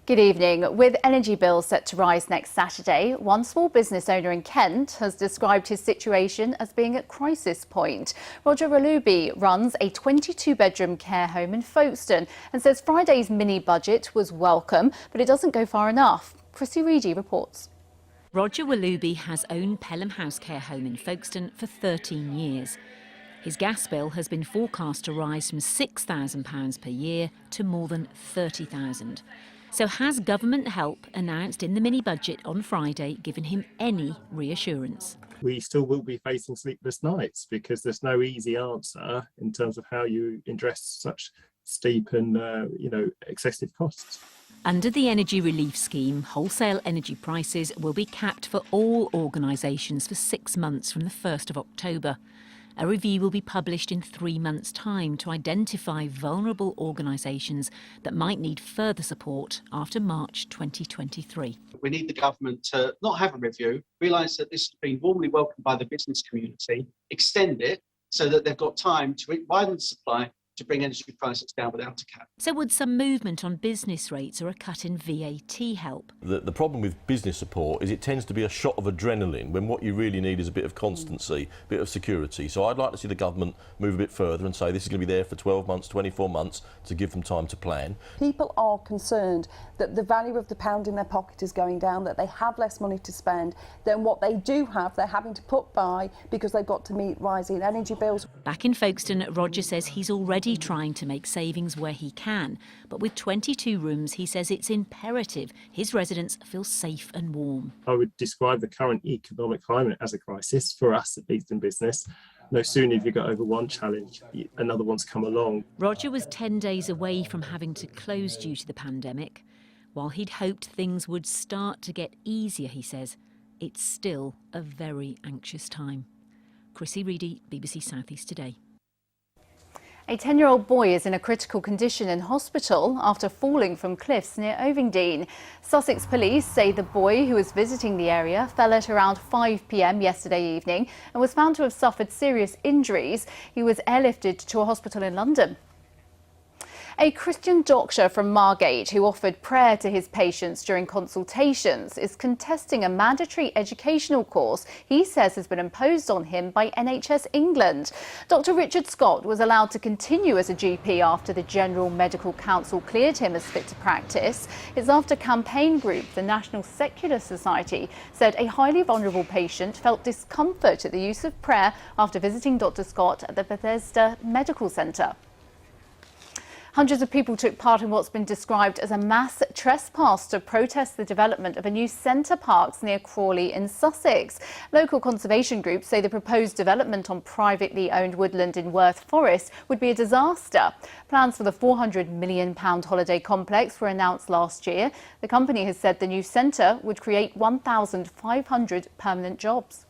Good evening. With energy bills set to rise next Saturday, one small business owner in Kent has described his situation as being at crisis point. Roger Pilbeam runs a 22-bedroom care home in Folkestone and says Friday's mini budget was welcome, but it doesn't go far enough. Chrissy Reedy reports. Roger Pilbeam has owned Pelham House Care Home in Folkestone for 13 years. His gas bill has been forecast to rise from £6,000 per year to more than £30,000. So has government help announced in the mini-budget on Friday given him any reassurance? We still will be facing sleepless nights because there's no easy answer in terms of how you address such steep and excessive costs. Under the Energy Relief Scheme, wholesale energy prices will be capped for all organisations for 6 months from the 1st of October. A review will be published in 3 months' time to identify vulnerable organisations that might need further support after March 2023. We need the government to not have a review, realise that this has been warmly welcomed by the business community, extend it so that they've got time to widen the supply to bring energy prices down without a cap. So would some movement on business rates or a cut in VAT help? The problem with business support is it tends to be a shot of adrenaline when what you really need is a bit of constancy, a bit of security. So I'd like to see the government move a bit further and say this is going to be there for 12 months, 24 months to give them time to plan. People are concerned that the value of the pound in their pocket is going down, that they have less money to spend than what they do have they're having to put by because they've got to meet rising energy bills. Back in Folkestone, Roger says he's already trying to make savings where he can, but with 22 rooms he says it's imperative his residents feel safe and warm. I would describe the current economic climate as a crisis for us at least in business. No sooner have you got over one challenge, another one's come along. Roger was 10 days away from having to close due to the pandemic. While he'd hoped things would start to get easier, he says, it's still a very anxious time. Chrissy Reedy, BBC South East Today. A 10-year-old boy is in a critical condition in hospital after falling from cliffs near Ovingdean. Sussex police say the boy, who was visiting the area, fell at around 5 p.m. yesterday evening and was found to have suffered serious injuries. He was airlifted to a hospital in London. A Christian doctor from Margate who offered prayer to his patients during consultations is contesting a mandatory educational course he says has been imposed on him by NHS England. Dr. Richard Scott was allowed to continue as a GP after the General Medical Council cleared him as fit to practice. It's after campaign group, the National Secular Society, said a highly vulnerable patient felt discomfort at the use of prayer after visiting Dr. Scott at the Bethesda Medical Centre. Hundreds of people took part in what's been described as a mass trespass to protest the development of a new centre parks near Crawley in Sussex. Local conservation groups say the proposed development on privately owned woodland in Worth Forest would be a disaster. Plans for the £400 million holiday complex were announced last year. The company has said the new centre would create 1,500 permanent jobs.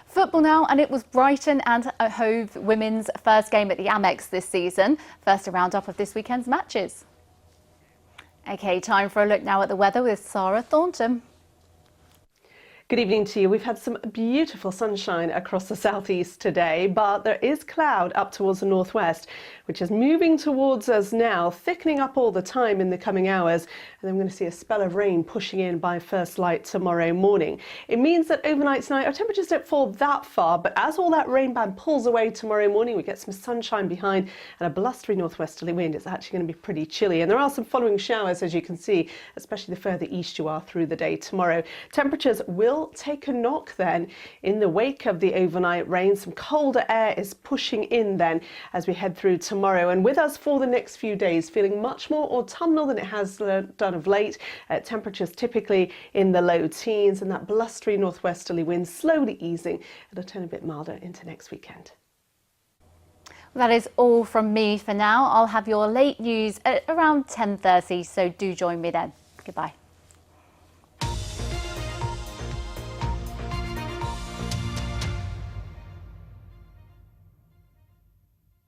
Football now, and it was Brighton and Hove women's first game at the Amex this season. First, a roundup of this weekend's matches. OK, time for a look now at the weather with Sarah Thornton. Good evening to you. We've had some beautiful sunshine across the southeast today, but there is cloud up towards the northwest, which is moving towards us now, thickening up all the time in the coming hours. And then we're going to see a spell of rain pushing in by first light tomorrow morning. It means that overnight tonight our temperatures don't fall that far, but as all that rain band pulls away tomorrow morning, we get some sunshine behind and a blustery northwesterly wind. It's actually going to be pretty chilly. And there are some following showers, as you can see, especially the further east you are through the day tomorrow. Temperatures will take a knock then in the wake of the overnight rain. Some colder air is pushing in then as we head through tomorrow, and with us for the next few days, feeling much more autumnal than it has done of late. Temperatures typically in the low teens, and that blustery northwesterly wind slowly easing. It'll turn a bit milder into next weekend. That is all from me for now. I'll have your late news at around 10:30, so do join me then. Goodbye.